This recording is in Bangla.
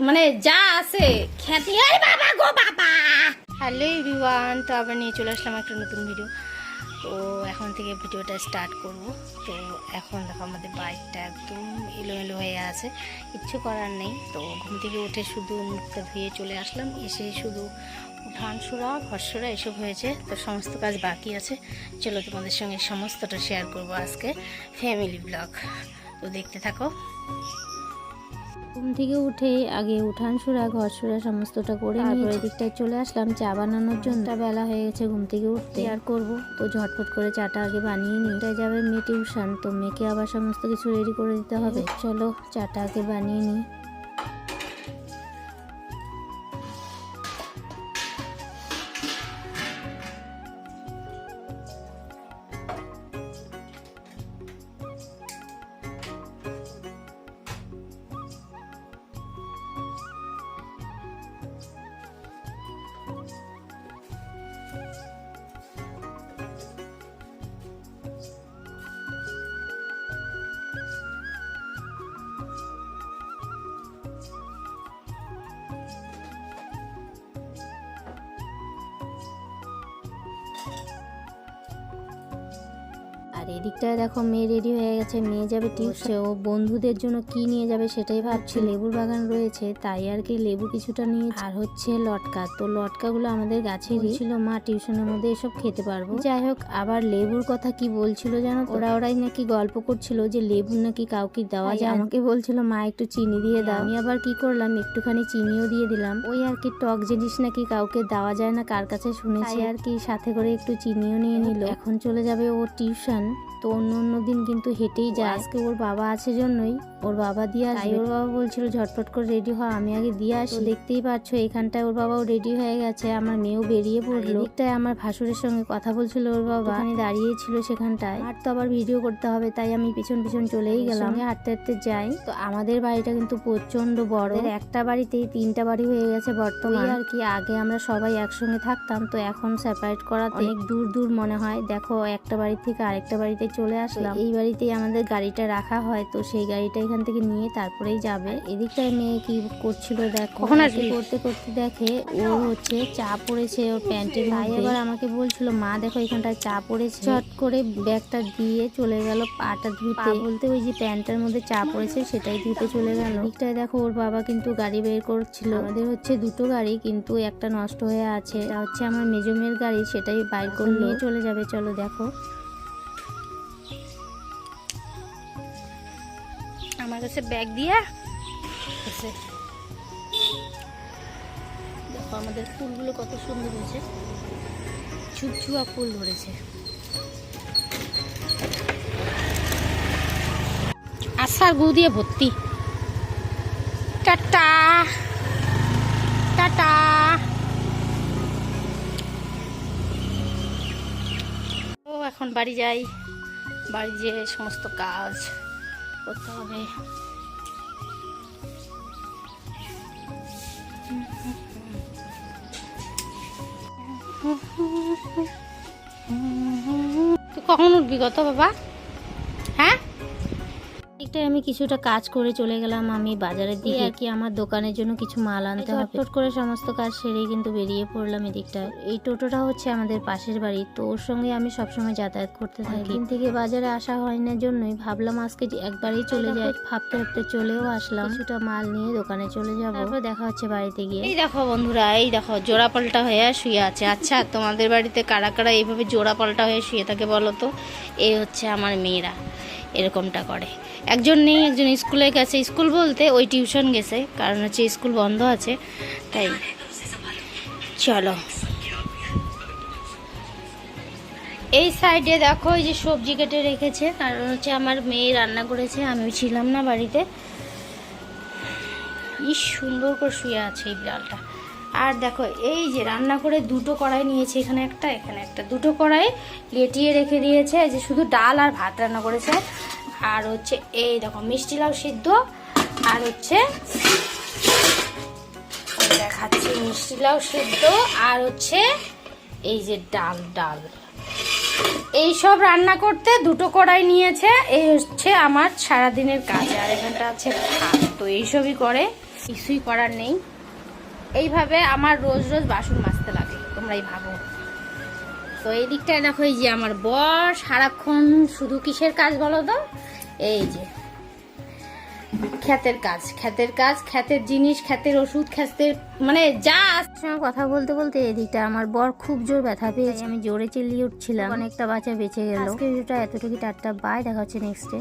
মানে যা আছে খ্যাতি। আরে বাবা গো বাবা। হ্যালো এভরিওয়ান, তো আবার নিয়ে চলে আসলাম একটা নতুন ভিডিও। তো এখন থেকে ভিডিওটা স্টার্ট করব। তো এখন দেখো আমাদের বাইকটা একদম এলোমেলো হয়ে আছে, কিচ্ছু করার নেই। তো ঘুম থেকে উঠে শুধু মুখটা ধুয়ে চলে আসলাম, এসে শুধু উঠান সুরা ঘরসুরা এসব হয়েছে। তো সমস্ত কাজ বাকি আছে, চলো তোমাদের সঙ্গে সমস্তটা শেয়ার করব আজকে ফ্যামিলি ব্লগ। তো দেখতে থাকো। ঘুম থেকে উঠে আগে উঠান সুরা ঘর সুরা সমস্তটা করে তারপরে দিকটায় চলে আসলাম চা বানানোর জন্য। বেলা হয়ে গেছে ঘুম থেকে উঠতে, আর করবো তো ঝটপট করে চাটা আগে বানিয়ে নিই। এটাই যাবে মেয়ে টিউশন, তো মেয়েকে আবার সমস্ত কিছু রেডি করে দিতে হবে। চলো চাটা আগে বানিয়ে নিই। আর এদিকটায় দেখো মেয়ে রেডি হয়ে গেছে, মেয়ে যাবে টিউশনে। ও বন্ধুদের জন্য কি নিয়ে যাবে সেটাই ভাবছি। লেবুর বাগান রয়েছে তাই আর কি লেবু কিছুটা নিয়ে, আর হচ্ছে লটকা। তো লটকাগুলো আমাদের গাছেরই ছিল, মা টিউশনের মধ্যে এসব খেতে পারবো। যাই হোক, আবার লেবুর কথা কি বলছিল জানো, ওরাই নাকি গল্প করছিল যে লেবু নাকি কাউকে দেওয়া যায়। আমাকে বলছিল মা একটু চিনি দিয়ে দাও। আমি আবার কি করলাম, একটুখানি চিনিও দিয়ে দিলাম। ওই আর কি টক জিনিস নাকি কাউকে দেওয়া যায় না, কার কাছে শুনেছি আর কি, সাথে করে একটু চিনিও নিয়ে নিল। এখন চলে যাবে ও টিউশন। তো অন্য দিন কিন্তু হেঁটেই যায়, আজকে ওর বাবা আছে জন্যই ওর বাবা দিয়ে আসবে। ওর বাবা বলছিল ঝটপট করে রেডি হওয়া, আমি আগে দিয়ে আসি। দেখতেই পাচ্ছ এখানটায় ওর বাবাও রেডি হয়ে গেছে, আমার মেয়েও বেরিয়ে পড়লো। এদিকটায় আমার ভাসুরের সঙ্গে কথা বলছিল ওর বাবা, আমি দাঁড়িয়ে ছিল সেখানটায়। আর তো আবার ভিডিও করতে হবে তাই আমি পিছন পিছন চলেই গেলাম, হাঁটতে হাঁটতে যাই। তো আমাদের বাড়িটা কিন্তু প্রচন্ড বড়, একটা বাড়িতেই 3টা বাড়ি হয়ে গেছে বর্তমান আর কি। আগে আমরা সবাই একসঙ্গে থাকতাম, তো এখন সেপারেট করাতে অনেক দূর দূর মনে হয়। দেখো একটা বাড়ি থেকে আরেকটা বাড়িতে চলে আসলাম। এই বাড়িতেই আমাদের গাড়িটা রাখা হয়, তো সেই গাড়িটা এখান থেকে নিয়ে তারপরেই যাবে। এদিকটায় মেয়ে কি করছিল দেখো, কখন আর কি করতে করতে দেখে ও হচ্ছে চা পড়েছে ওর প্যান্টের মধ্যে। এবার আমাকে বলছিল মা দেখো এখানটায় চা পড়েছে। চট করে ব্যাগটা দিয়ে চলে গেল পাটা ধুতে, বলতে ওই যে প্যান্টের মধ্যে চা পড়েছে সেটাই ধুতে চলে গেল। এদিকটায় দেখো ওর বাবা কিন্তু গাড়ি বের করছিল। আমাদের হচ্ছে 2টো গাড়ি, কিন্তু একটা নষ্ট হয়ে আছে, এটা হচ্ছে আমার মেজো মেয়ের গাড়ি, সেটাই বাইর করলে চলে যাবে। চলো দেখো আমার কাছে ব্যাগ দিয়া দেখো আমাদের ফুলগুলো কত সুন্দর হয়েছে, ঝুপঝুয়া ফুল ধরেছে। আশার গু দিয়ে ভর্তি। Tata tata. ও এখন বাড়ি যাই, বাড়ি যেয়ে সমস্ত কাজ করতে হবে। তুই কখন উঠবি কত বাবা? হ্যাঁ, একটাই আমি কিছুটা কাজ করে চলে গেলাম আমি বাজারের দিকে আর কি, আমার দোকানের জন্য কিছু মাল আনতে হবে। ঝটপট করে সমস্ত কাজ সেরে কিন্তু বেরিয়ে পড়লাম এদিকটা। এই টোটোটা হচ্ছে আমাদের পাশের বাড়ি, তো ওর সঙ্গে আমি সবসময় যাতায়াত করতে থাকি। দিন থেকে বাজারে আসা হয় না জন্যই ভাবলাম আজকে একবারেই চলে যাই। ভাবতে ভাবতে চলেও আসলাম, কিছুটা মাল নিয়ে দোকানে চলে যাবো। তারপর দেখা হচ্ছে বাড়িতে গিয়ে। এই দেখো বন্ধুরা, এই দেখো জোড়া পাল্টা হয়ে শুয়ে আছে। আচ্ছা তোমাদের বাড়িতে কারা কারা এইভাবে জোড়া পাল্টা হয়ে শুয়ে থাকে বলো তো? এই হচ্ছে আমার মেয়েরা এরকমটা করে। একজন নেই, একজন স্কুলে গেছে, স্কুল বলতে ওই টিউশন গেছে, কারণ হচ্ছে স্কুল বন্ধ আছে তাই। চলো এই সাইডে দেখো এই যে সবজি কেটে রেখেছে, কারণ হচ্ছে আমার মেয়ে রান্না করেছে, আমি ছিলাম না বাড়িতে। ইস সুন্দর করে শুয়ে আছে এই বিড়ালটা। আর দেখো এই যে রান্না করে 2টো কড়াই নিয়েছে, এখানে একটা এখানে একটা, 2টো কড়াই লেটিয়ে রেখে দিয়েছে। এই যে শুধু ডাল আর ভাত রান্না করেছে। আর হচ্ছে এই দেখো মিষ্টি লাউ সিদ্ধ, আর হচ্ছে দেখাচ্ছি মিষ্টি লাউ সিদ্ধ, আর হচ্ছে এই যে ডাল। এইসব রান্না করতে 2টো কড়াই নিয়েছে। এই হচ্ছে আমার সারাদিনের কাজ। আর এখানটা আছে ভাত, তো এইসবই করে। কিছুই করার নেই, এইভাবে আমার রোজ রোজ বাসন মাজতে লাগে, তোমরাই ভাবো। তো এই দিকটায় দেখো, এই যে আমার বর সারাক্ষণ শুধু কিসের কাজ বলো তো, এই যে ক্ষেতের কাজ, ক্ষেতের জিনিস, ক্ষেতের ওষুধ, ক্ষেতের মানে যা সঙ্গে কথা বলতে বলতে এদিকটা আমার বর খুব জোর ব্যথা পেয়েছে, আমি জোরে চিল্লিয়ে উঠছিলাম, অনেকটা বাচ্চা বেঁচে গেল। আজকে ভিডিওটা এতটুকু, টাটা, বাই, দেখা হচ্ছে নেক্সট ডে।